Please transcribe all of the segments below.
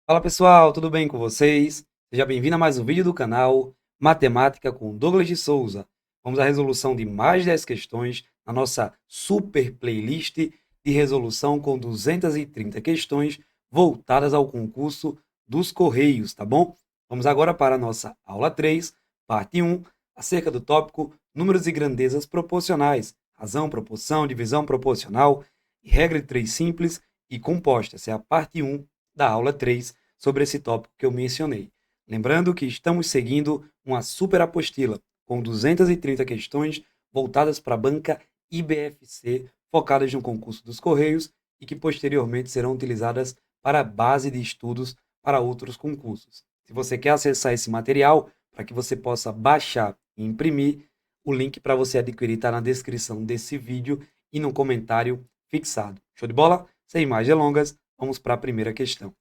Fala pessoal, tudo bem com vocês? Seja bem-vindo a mais um vídeo do canal Matemática com Douglas de Souza. Vamos à resolução de mais 10 questões na nossa super playlist de resolução com 230 questões voltadas ao concurso dos Correios, tá bom? Vamos agora para a nossa aula 3, parte 1, acerca do tópico números e grandezas proporcionais, razão, proporção, divisão proporcional e regra de três simples e composta. Essa é a parte 1 da aula 3 sobre esse tópico que eu mencionei. Lembrando que estamos seguindo uma super apostila com 230 questões voltadas para a banca IBFC, focadas no concurso dos Correios e que posteriormente serão utilizadas para a base de estudos para outros concursos. Se você quer acessar esse material, para que você possa baixar e imprimir, o link para você adquirir está na descrição desse vídeo e no comentário fixado. Show de bola? Sem mais delongas, vamos para a primeira questão.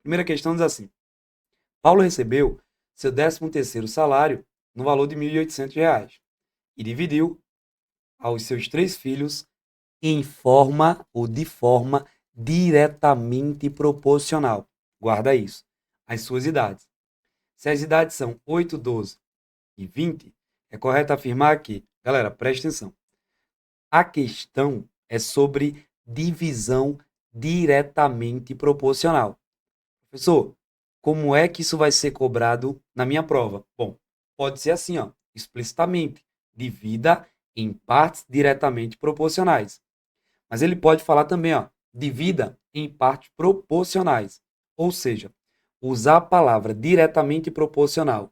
Primeira questão diz assim: Paulo recebeu seu 13º salário no valor de R$ 1.800 e dividiu aos seus três filhos em forma ou de forma diretamente proporcional. Guarda isso. As suas idades. Se as idades são 8, 12 e 20, é correto afirmar que, galera, preste atenção, a questão é sobre divisão diretamente proporcional. Professor, como é que isso vai ser cobrado na minha prova? Bom, pode ser assim, ó, explicitamente, divida em partes diretamente proporcionais. Mas ele pode falar também, ó, divida em partes proporcionais. Ou seja, usar a palavra diretamente proporcional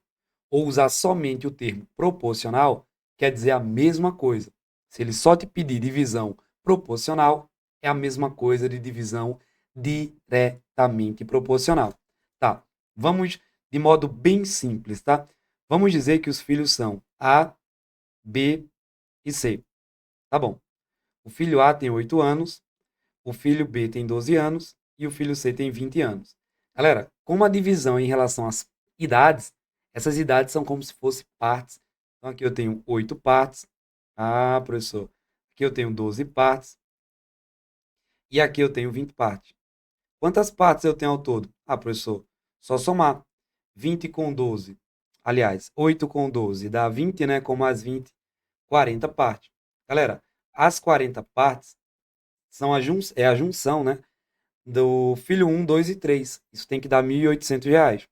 ou usar somente o termo proporcional quer dizer a mesma coisa. Se ele só te pedir divisão proporcional, é a mesma coisa de divisão diretamente proporcional. Tá, vamos de modo bem simples, tá? Vamos dizer que os filhos são A, B e C. Tá bom. O filho A tem 8 anos, o filho B tem 12 anos e o filho C tem 20 anos. Galera, como a divisão é em relação às idades, essas idades são como se fossem partes. Então aqui eu tenho 8 partes. Ah, professor. Aqui eu tenho 12 partes. E aqui eu tenho 20 partes. Quantas partes eu tenho ao todo? Ah, professor, só somar. 20 com 12. Aliás, 8 com 12 dá 20, né? Com mais 20, 40 partes. Galera, as 40 partes é a junção, né? Do filho um, 2 e 3. Isso tem que dar R$ 1.800.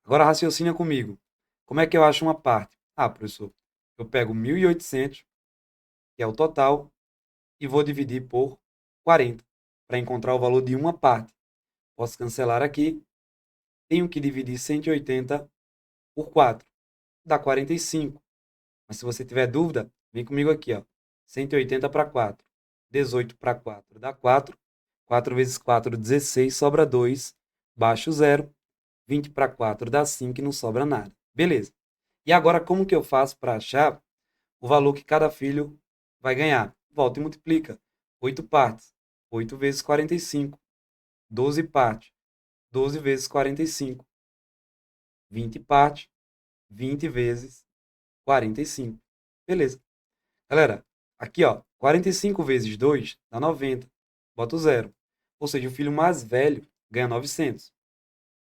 Agora raciocina comigo. Como é que eu acho uma parte? Ah, professor, eu pego 1.800, que é o total, e vou dividir por 40, para encontrar o valor de uma parte. Posso cancelar aqui. Tenho que dividir 180 por 4. Dá 45. Mas se você tiver dúvida, vem comigo aqui, ó. 180 para 4. 18 para 4 dá 4. 4 vezes 4, 16, sobra 2. Baixo zero. 20 para 4 dá 5 e não sobra nada. Beleza. E agora, como que eu faço para achar o valor que cada filho vai ganhar? Volta e multiplica. 8 partes. 8 vezes 45. 12 partes. 12 vezes 45. 20 partes. 20 vezes 45. Beleza. Galera, aqui ó, 45 vezes 2 dá 90. Bota o zero. Ou seja, o filho mais velho ganha 900.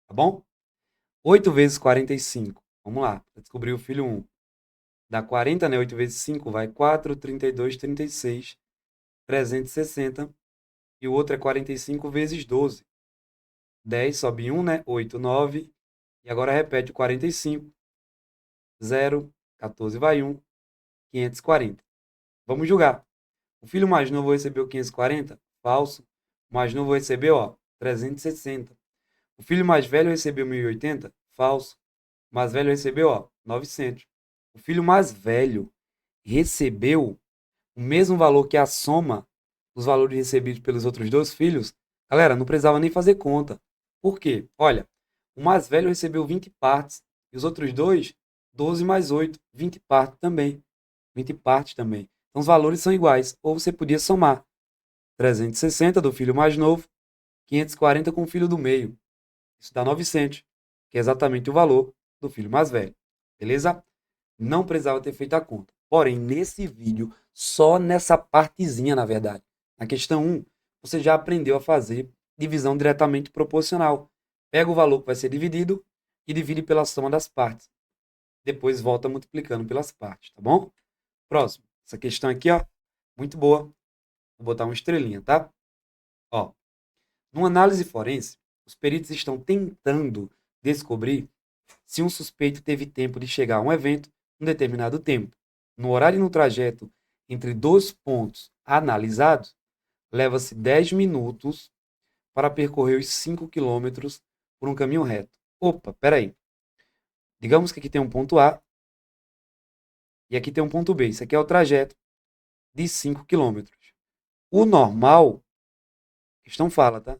Tá bom? 8 vezes 45. Vamos lá, para descobrir o filho um. Dá 40, né? 8 vezes 5 vai 4, 32, 36, 360. E o outro é 45 vezes 12. 10 sobe um, né? 8, 9. E agora repete o 45. 0, 14 vai 1, 540. Vamos julgar. O filho mais novo recebeu 540? Falso. O mais novo recebeu, ó, 360. O filho mais velho recebeu 1.080? Falso. O mais velho recebeu, ó, 900. O filho mais velho recebeu o mesmo valor que a soma dos valores recebidos pelos outros dois filhos. Galera, não precisava nem fazer conta. Por quê? Olha, o mais velho recebeu 20 partes e os outros dois, 12 mais 8, 20 partes também. 20 partes também. Então os valores são iguais. Ou você podia somar 360 do filho mais novo, 540 com o filho do meio. Isso dá 900, que é exatamente o valor do filho mais velho. Beleza? Não precisava ter feito a conta. Porém, nesse vídeo, só nessa partezinha, na verdade, na questão um, você já aprendeu a fazer divisão diretamente proporcional. pega o valor que vai ser dividido e divide pela soma das partes. Depois volta multiplicando pelas partes, tá bom? Próximo. Essa questão aqui, ó, muito boa. Vou botar uma estrelinha, tá? Ó, numa análise forense, os peritos estão tentando descobrir se um suspeito teve tempo de chegar a um evento em um determinado tempo. No horário e no trajeto entre dois pontos analisados, leva-se 10 minutos para percorrer os 5 quilômetros por um caminho reto. Opa, peraí. Digamos que aqui tem um ponto A e aqui tem um ponto B. Isso aqui é o trajeto de 5 quilômetros. O normal, a questão fala, tá?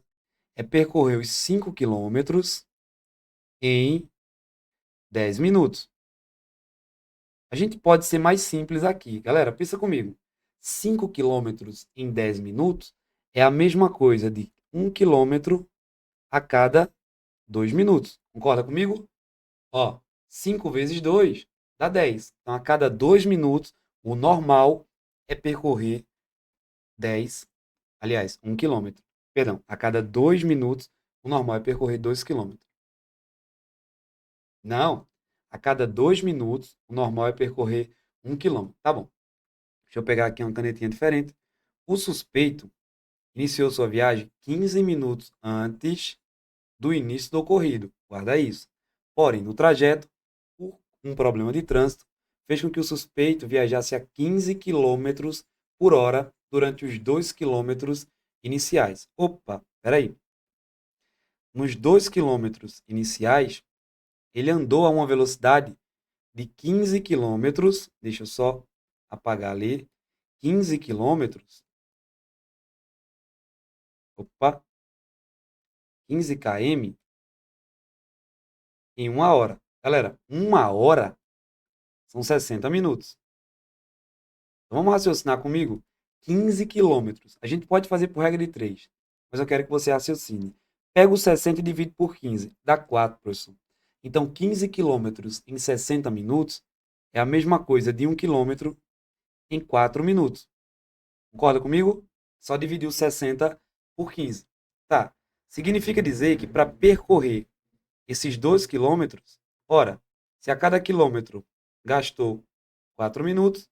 É percorrer os 5 quilômetros em 10 minutos. A gente pode ser mais simples aqui. Galera, pensa comigo. 5 quilômetros em 10 minutos é a mesma coisa de 1 quilômetro a cada 2 minutos. Concorda comigo? Ó, 5 vezes 2 dá 10. Então, a cada 2 minutos, o normal é percorrer 10, aliás, 1 quilômetro. Perdão, a cada 2 minutos, o normal é percorrer 2 quilômetros. Não, a cada 2 minutos, o normal é percorrer 1 quilômetro. Tá bom. Deixa eu pegar aqui uma canetinha diferente. O suspeito iniciou sua viagem 15 minutos antes do início do ocorrido. Guarda isso. Porém, no trajeto, por um problema de trânsito, fez com que o suspeito viajasse a 15 quilômetros por hora durante os 2 quilômetros iniciais. Opa, peraí. Nos 2 quilômetros iniciais, ele andou a uma velocidade de 15 quilômetros. Deixa eu só apagar ali. 15 quilômetros. Opa. 15 km em 1 hora. Galera, 1 hora são 60 minutos. Então vamos raciocinar comigo? 15 quilômetros. A gente pode fazer por regra de 3, mas eu quero que você raciocine. Pega o 60 e divide por 15. Dá 4, professor. Então, 15 quilômetros em 60 minutos é a mesma coisa de 1 quilômetro em 4 minutos. Concorda comigo? Só dividir o 60 por 15. Tá. Significa dizer que para percorrer esses 2 quilômetros, ora, se a cada quilômetro gastou 4 minutos,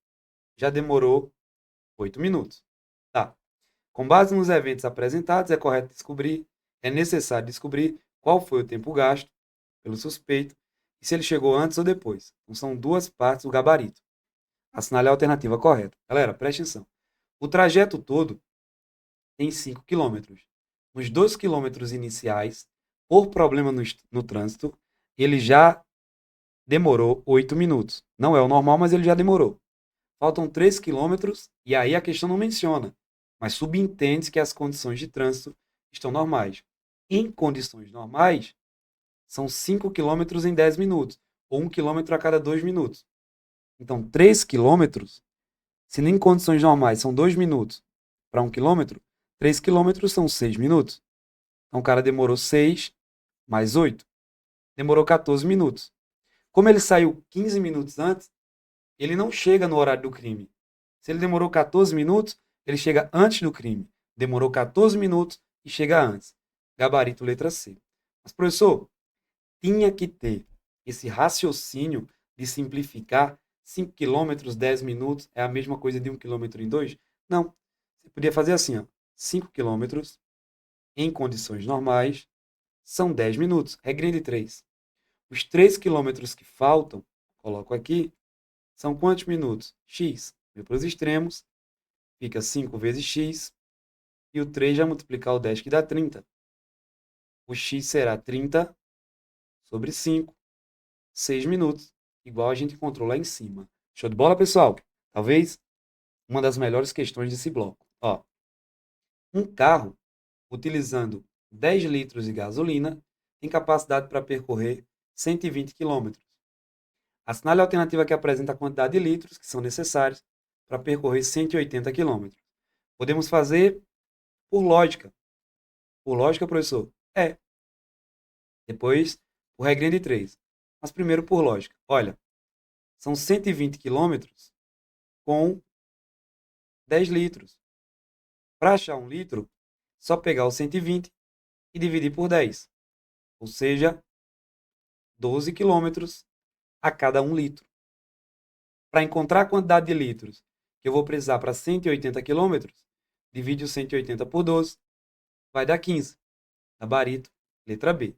já demorou 8 minutos. Tá. Com base nos eventos apresentados, é necessário descobrir qual foi o tempo gasto pelo suspeito e se ele chegou antes ou depois. Então, são duas partes do gabarito. Assinale a alternativa correta. Galera, preste atenção. O trajeto todo tem 5 quilômetros. Nos 2 quilômetros iniciais, por problema no trânsito, ele já demorou 8 minutos. Não é o normal, mas ele já demorou. Faltam 3 quilômetros e aí a questão não menciona, mas subentende que as condições de trânsito estão normais. Em condições normais, são 5 quilômetros em 10 minutos, ou 1 quilômetro a cada 2 minutos. Então, 3 quilômetros, se em condições normais são 2 minutos para 1 quilômetro, 3 quilômetros são 6 minutos. Então, o cara demorou 6 mais 8, demorou 14 minutos. Como ele saiu 15 minutos antes, ele não chega no horário do crime. Se ele demorou 14 minutos, ele chega antes do crime. Demorou 14 minutos e chega antes. Gabarito letra C. Mas, professor, tinha que ter esse raciocínio de simplificar 5 quilômetros, 10 minutos, é a mesma coisa de 1 quilômetro em 2? Não. Você podia fazer assim, ó, 5 quilômetros em condições normais são 10 minutos. Regrinha de 3. Os 3 quilômetros que faltam, coloco aqui, são quantos minutos? X. Vou para os extremos, fica 5 vezes x, e o 3 já multiplicar o 10, que dá 30. O x será 30 sobre 5, 6 minutos, igual a gente encontrou lá em cima. Show de bola, pessoal? Talvez uma das melhores questões desse bloco. Ó, um carro utilizando 10 litros de gasolina tem capacidade para percorrer 120 quilômetros. Assinale a alternativa que apresenta a quantidade de litros que são necessários para percorrer 180 quilômetros. Podemos fazer por lógica. Por lógica, professor? É. Depois, por regrinha de 3. Mas primeiro por lógica. Olha, são 120 quilômetros com 10 litros. Para achar 1 litro, só pegar o 120 e dividir por 10. ou seja, 12 quilômetros a cada 1 litro. Para encontrar a quantidade de litros que eu vou precisar para 180 quilômetros, divide o 180 por 12, vai dar 15. Gabarito, letra B.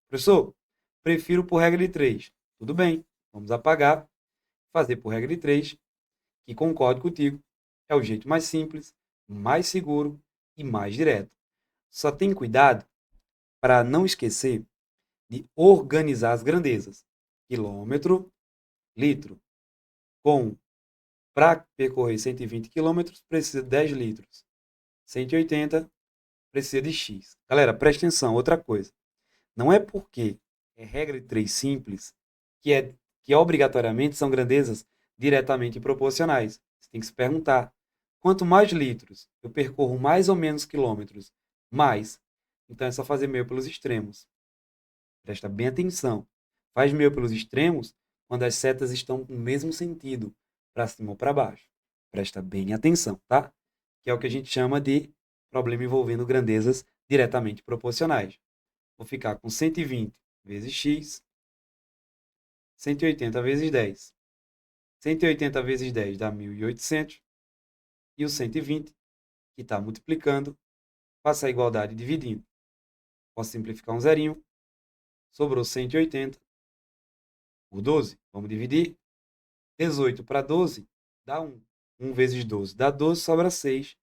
Professor, prefiro por regra de 3. Tudo bem, vamos apagar, fazer por regra de 3, que concordo contigo, é o jeito mais simples, mais seguro e mais direto. Só tem cuidado para não esquecer de organizar as grandezas. Quilômetro, litro. Para percorrer 120 quilômetros, precisa de 10 litros. 180 precisa de X. Galera, presta atenção, outra coisa. Não é porque é regra de 3 simples que obrigatoriamente são grandezas diretamente proporcionais. Você tem que se perguntar, quanto mais litros eu percorro mais ou menos quilômetros, mais. Então é só fazer meio pelos extremos. Presta bem atenção. Faz meio pelos extremos quando as setas estão no mesmo sentido, para cima ou para baixo. Presta bem atenção, tá? Que é o que a gente chama de problema envolvendo grandezas diretamente proporcionais. Vou ficar com 120 vezes x, 180 vezes 10. 180 vezes 10 dá 1.800. E o 120, que está multiplicando, passa a igualdade dividindo. Posso simplificar um zerinho. Sobrou 180 por 12. Vamos dividir. 18 para 12 dá 1. 1 vezes 12 dá 12, sobra 6.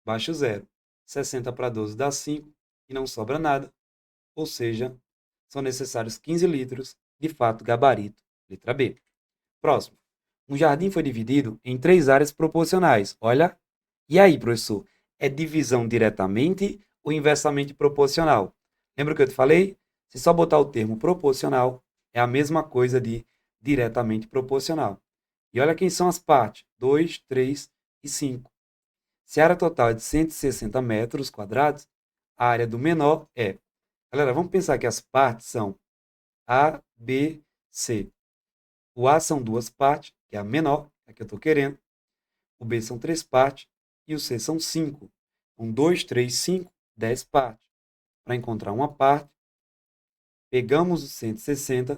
Baixa o zero. 60 para 12 dá 5 e não sobra nada. Ou seja, são necessários 15 litros, de fato, gabarito, letra B. Próximo. Um jardim foi dividido em 3 áreas proporcionais. Olha. E aí, professor? É divisão diretamente ou inversamente proporcional? Lembra o que eu te falei? Se só botar o termo proporcional, é a mesma coisa de diretamente proporcional. E olha quem são as partes: 2, 3 e 5. Se a área total é de 160 metros quadrados, a área do menor é... Galera, vamos pensar que as partes são A, B, C. O A são 2 partes, que é a menor, é a que eu estou querendo. O B são 3 partes e o C são 5. 1, 2, 3, 5, 10 partes. Para encontrar uma parte, pegamos o 160,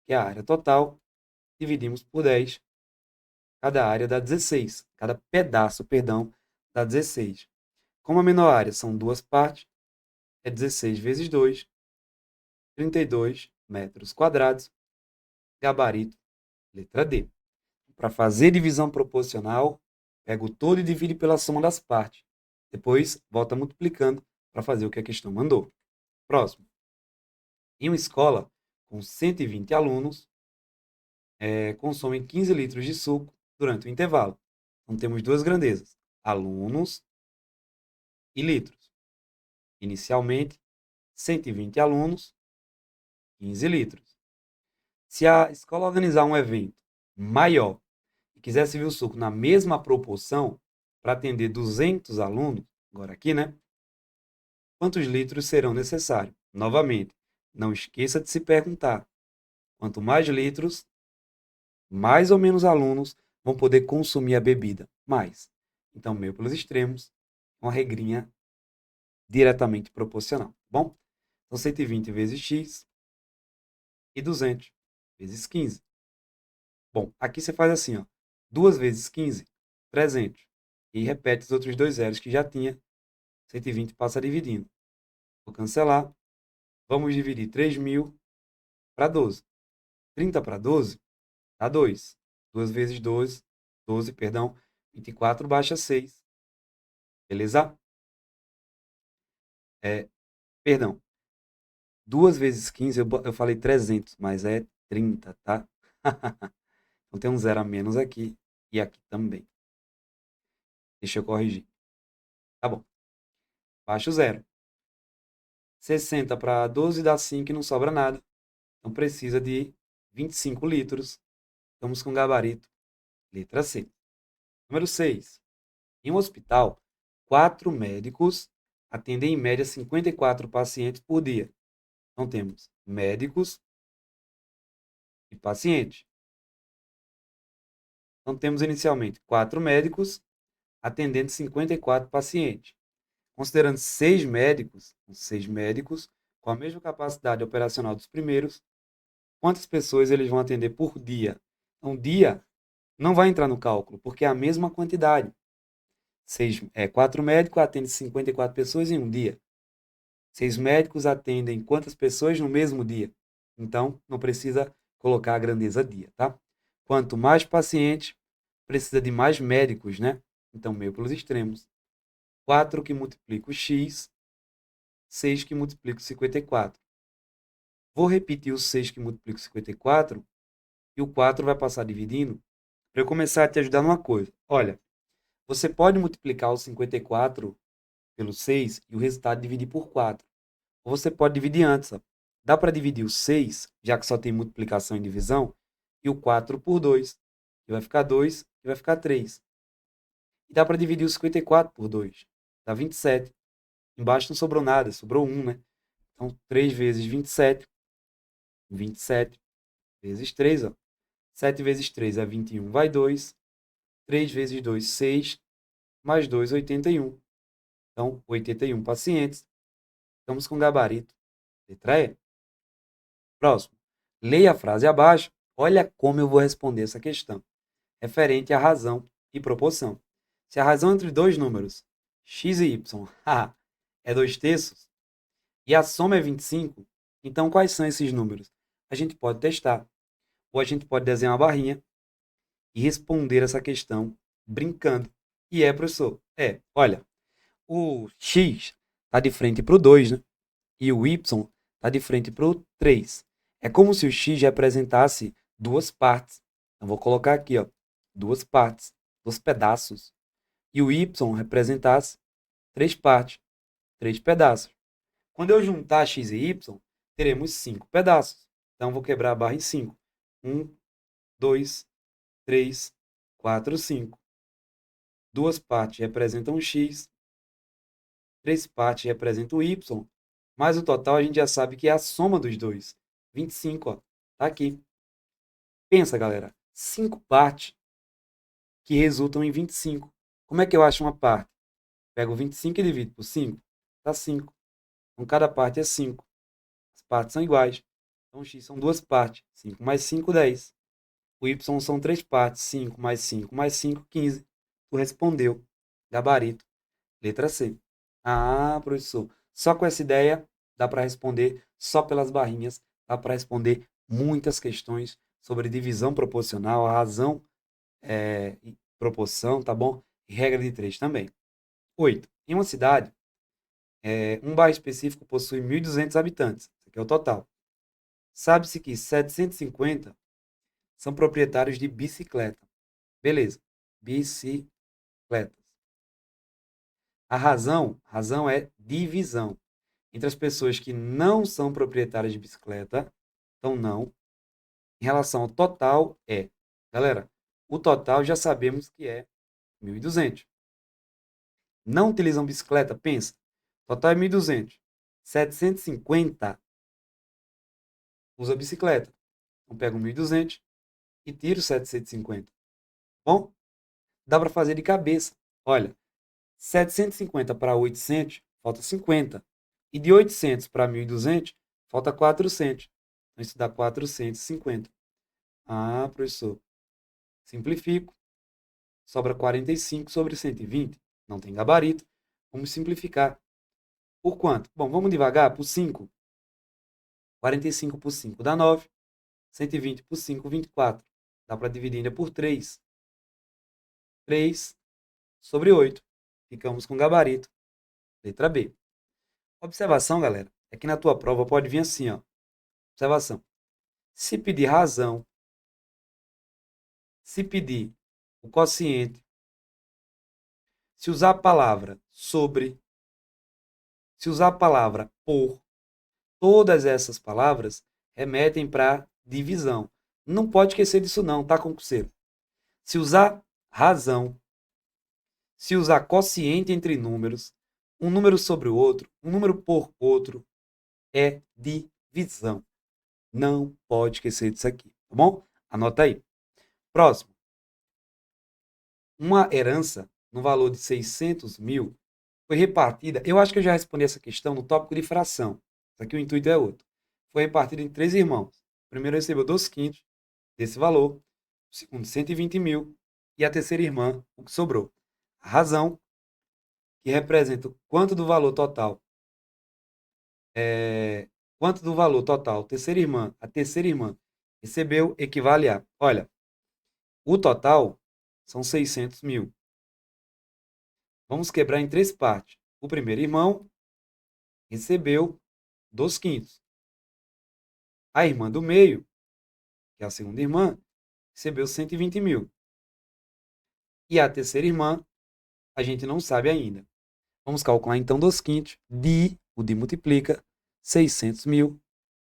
que é a área total, dividimos por 10. Cada área dá 16. Cada pedaço, perdão, dá 16. Como a menor área são 2 partes, é 16 vezes 2, 32 metros quadrados. Gabarito, letra D. Para fazer divisão proporcional, pega o todo e divide pela soma das partes. Depois, volta multiplicando para fazer o que a questão mandou. Próximo. Em uma escola com 120 alunos, consomem 15 litros de suco durante o intervalo. Então, temos duas grandezas, alunos e litros. Inicialmente, 120 alunos, 15 litros. Se a escola organizar um evento maior e quiser servir o suco na mesma proporção para atender 200 alunos, agora aqui, né? Quantos litros serão necessários? Novamente, não esqueça de se perguntar. Quanto mais litros, mais ou menos alunos vão poder consumir a bebida. Mais. Então, meio pelos extremos, uma regrinha diretamente proporcional. Tá bom? Então, 120 vezes x e 200 vezes 15. Bom, aqui você faz assim, ó. 2 vezes 15, 300. E repete os outros dois zeros que já tinha. 120 passa dividindo. Vou cancelar. Vamos dividir 3.000 para 12. 30 para 12 dá 2. 2 vezes 12, perdão. 24 baixa 6. Beleza? Perdão. 2 vezes 15, eu falei 300, mas é 30, tá? Então tem um zero a menos aqui e aqui também. Deixa eu corrigir. Tá bom. Baixa o zero. 60 para 12 dá 5 e não sobra nada. Então precisa de 25 litros. Estamos com gabarito. Letra C. Número 6. Em um hospital, 4 médicos atendem em média 54 pacientes por dia. Então temos médicos e pacientes. Então temos inicialmente 4 médicos atendendo 54 pacientes. Considerando 6 médicos, com a mesma capacidade operacional dos primeiros, quantas pessoas eles vão atender por dia. Então, dia não vai entrar no cálculo, porque é a mesma quantidade. 4 médicos atendem 54 pessoas em um dia. 6 médicos atendem quantas pessoas no mesmo dia? Então, não precisa colocar a grandeza dia, tá? Quanto mais paciente, precisa de mais médicos, né? Então, meio pelos extremos. 4 que multiplica o x, 6 que multiplica o 54. Vou repetir o 6 que multiplica o 54 e o 4 vai passar dividindo para eu começar a te ajudar numa coisa. Olha, você pode multiplicar o 54 pelo 6 e o resultado dividir por 4. Ou você pode dividir antes. Ó. Dá para dividir o 6, já que só tem multiplicação e divisão, e o 4 por 2. E vai ficar 2 e vai ficar 3. E dá para dividir o 54 por 2. Dá 27. Embaixo não sobrou nada, sobrou 1, né? Então, 3 vezes 27. 27 vezes 3, ó. 7 vezes 3 é 21, vai 2. 3 vezes 2, 6. Mais 2, 81. Então, 81 pacientes. Estamos com gabarito. Letra E. Próximo. Leia a frase abaixo. Olha como eu vou responder essa questão. Referente à razão e proporção. Se a razão entre dois números, x e y, é 2/3, e a soma é 25, então quais são esses números? A gente pode testar. Ou a gente pode desenhar uma barrinha e responder essa questão brincando. E professor? Olha, o x está de frente para o 2, né? E o y está de frente para o 3. É como se o x representasse duas partes. Eu vou colocar aqui, ó, duas partes, dois pedaços. E o y representasse três partes, três pedaços. Quando eu juntar x e y, teremos 5 pedaços. Então, vou quebrar a barra em 5. 1, 2, 3, 4, 5. Duas partes representam x, três partes representam y, mas o total a gente já sabe que é a soma dos dois. 25, ó, tá aqui. Pensa, galera, 5 partes que resultam em 25. Como é que eu acho uma parte? Pego 25 e divido por 5, dá 5. Então, cada parte é 5. As partes são iguais. Então, x são duas partes. 5 mais 5, 10. O y são três partes. 5 mais 5 mais 5, 15. Tu respondeu. Gabarito. Letra C. Ah, professor. Só com essa ideia dá para responder só pelas barrinhas. Dá para responder muitas questões sobre divisão proporcional, razão e proporção, tá bom? E regra de 3 também. 8. Em uma cidade, um bairro específico possui 1.200 habitantes. Esse aqui é o total. Sabe-se que 750 são proprietários de bicicleta. Beleza. Bicicletas. A razão é divisão. Entre as pessoas que não são proprietárias de bicicleta, então não. Em relação ao total, Galera, o total já sabemos que é 1.200. Não utilizam bicicleta? Pensa. Total é 1.200. 750 usa bicicleta. Então, pego 1.200 e tiro 750. Bom, dá para fazer de cabeça. Olha, 750 para 800, falta 50. E de 800 para 1.200, falta 400. Então, isso dá 450. Ah, professor, simplifico. Sobra 45 sobre 120. Não tem gabarito. Vamos simplificar. Por quanto? Bom, vamos devagar. Por 5. 45 por 5 dá 9. 120 por 5, 24. Dá para dividir ainda por 3. 3 sobre 8. Ficamos com gabarito. Letra B. Observação, galera, é que na tua prova pode vir assim, ó. Observação. Se pedir razão, se pedir o quociente, se usar a palavra sobre, se usar a palavra por, todas essas palavras remetem para divisão. Não pode esquecer disso não, tá, concurseiro? Se usar razão, se usar quociente entre números, um número sobre o outro, um número por outro, é divisão. Não pode esquecer disso aqui, tá bom? Anota aí. Próximo. Uma herança no valor de 600 mil foi repartida. Eu acho que eu já respondi essa questão no tópico de fração. Aqui o intuito é outro. Foi repartido em 3 irmãos. O primeiro recebeu 2/5 desse valor, o segundo 120 mil e a terceira irmã o que sobrou. A razão que representa o quanto do valor total a terceira irmã recebeu equivale a, olha, o total são 600 mil. Vamos quebrar em 3 partes. O primeiro irmão recebeu 2/5. A irmã do meio, que é a segunda irmã, recebeu 120 mil. E a terceira irmã, a gente não sabe ainda. Vamos calcular então 2/5 o de multiplica, 600 mil,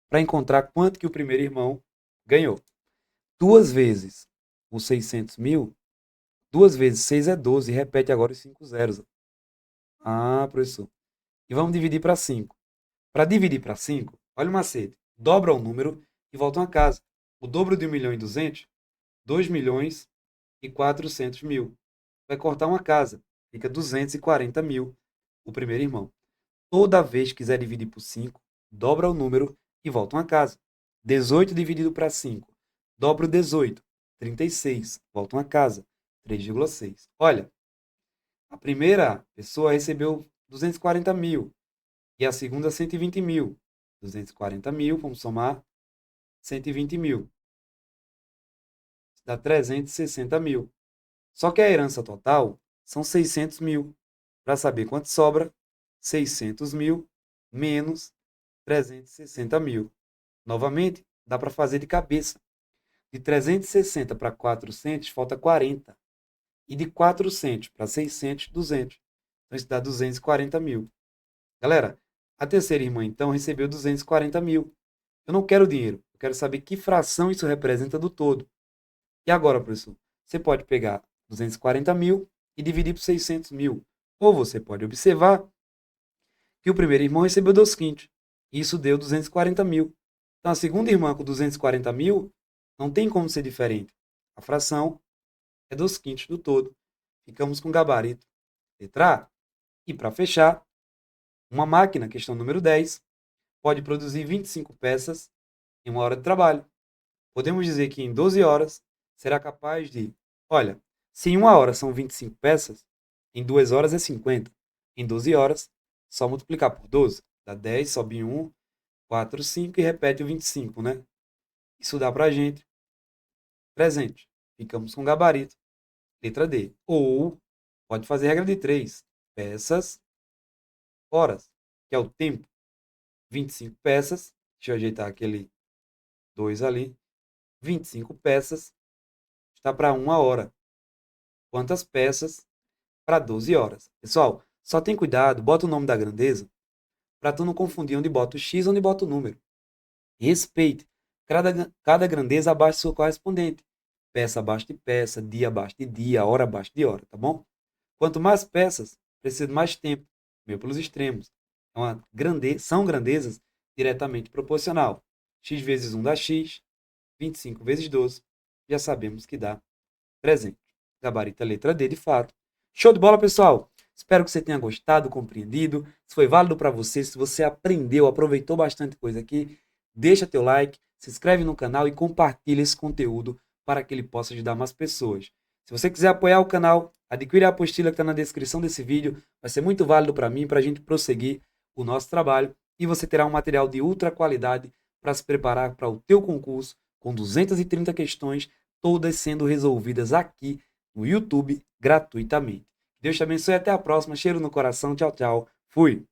para encontrar quanto que o primeiro irmão ganhou. 2 vezes os 600 mil, 2 vezes 6 é 12, repete agora os 5 zeros. Ah, professor. E vamos dividir para 5. Para dividir para 5, olha o macete. Dobra o número e volta uma casa. O dobro de 1.200.000, 2.400.000. Vai cortar uma casa. Fica 240 mil o primeiro irmão. Toda vez que quiser dividir por 5, dobra o número e volta uma casa. 18 dividido para 5. Dobra o 18. 36. Volta uma casa. 3,6. Olha, a primeira pessoa recebeu 240 mil e a segunda 120 mil. 240 mil, vamos somar 120 mil. Dá 360 mil. Só que a herança total são 600 mil. Para saber quanto sobra, 600 mil menos 360 mil. Novamente, dá para fazer de cabeça. De 360 para 400, falta 40. E de 400 para 600, 200. Então, isso dá 240 mil. Galera, a terceira irmã, então, recebeu 240 mil. Eu não quero dinheiro. Eu quero saber que fração isso representa do todo. E agora, professor? Você pode pegar 240 mil e dividir por 600 mil. Ou você pode observar que o primeiro irmão recebeu 2/5. Isso deu 240 mil. Então, a segunda irmã com 240 mil não tem como ser diferente. A fração é 2/5 do todo. Ficamos com gabarito letra A. E para fechar, uma máquina, questão número 10, pode produzir 25 peças em 1 hora de trabalho. Podemos dizer que em 12 horas será capaz de... Olha, se em 1 hora são 25 peças, em 2 horas é 50. Em 12 horas, só multiplicar por 12. Dá 10, sobe 1, 4, 5 e repete o 25, né? Isso dá pra gente 300. Ficamos com gabarito. Letra D. Ou pode fazer regra de 3. Peças, horas, que é o tempo. 25 peças. Deixa eu ajeitar aquele 2 ali. 25 peças está para 1 hora. Quantas peças para 12 horas? Pessoal, só tem cuidado, bota o nome da grandeza, para tu não confundir onde bota o X e onde bota o número. Respeite. Cada grandeza abaixo do seu correspondente. Peça abaixo de peça, dia abaixo de dia, hora abaixo de hora, tá bom? Quanto mais peças, precisa de mais tempo. Meio pelos extremos. São grandezas diretamente proporcional. X vezes 1 dá X, 25 vezes 12, já sabemos que dá 300. Gabarito é a letra D, de fato. Show de bola, pessoal! Espero que você tenha gostado, compreendido. Se foi válido para você, se você aprendeu, aproveitou bastante coisa aqui, deixa teu like, se inscreve no canal e compartilha esse conteúdo para que ele possa ajudar mais pessoas. Se você quiser apoiar o canal, adquire a apostila que está na descrição desse vídeo. Vai ser muito válido para mim, para a gente prosseguir o nosso trabalho. E você terá um material de ultra qualidade para se preparar para o teu concurso, com 230 questões, todas sendo resolvidas aqui no YouTube gratuitamente. Deus te abençoe e até a próxima. Cheiro no coração. Tchau, tchau. Fui.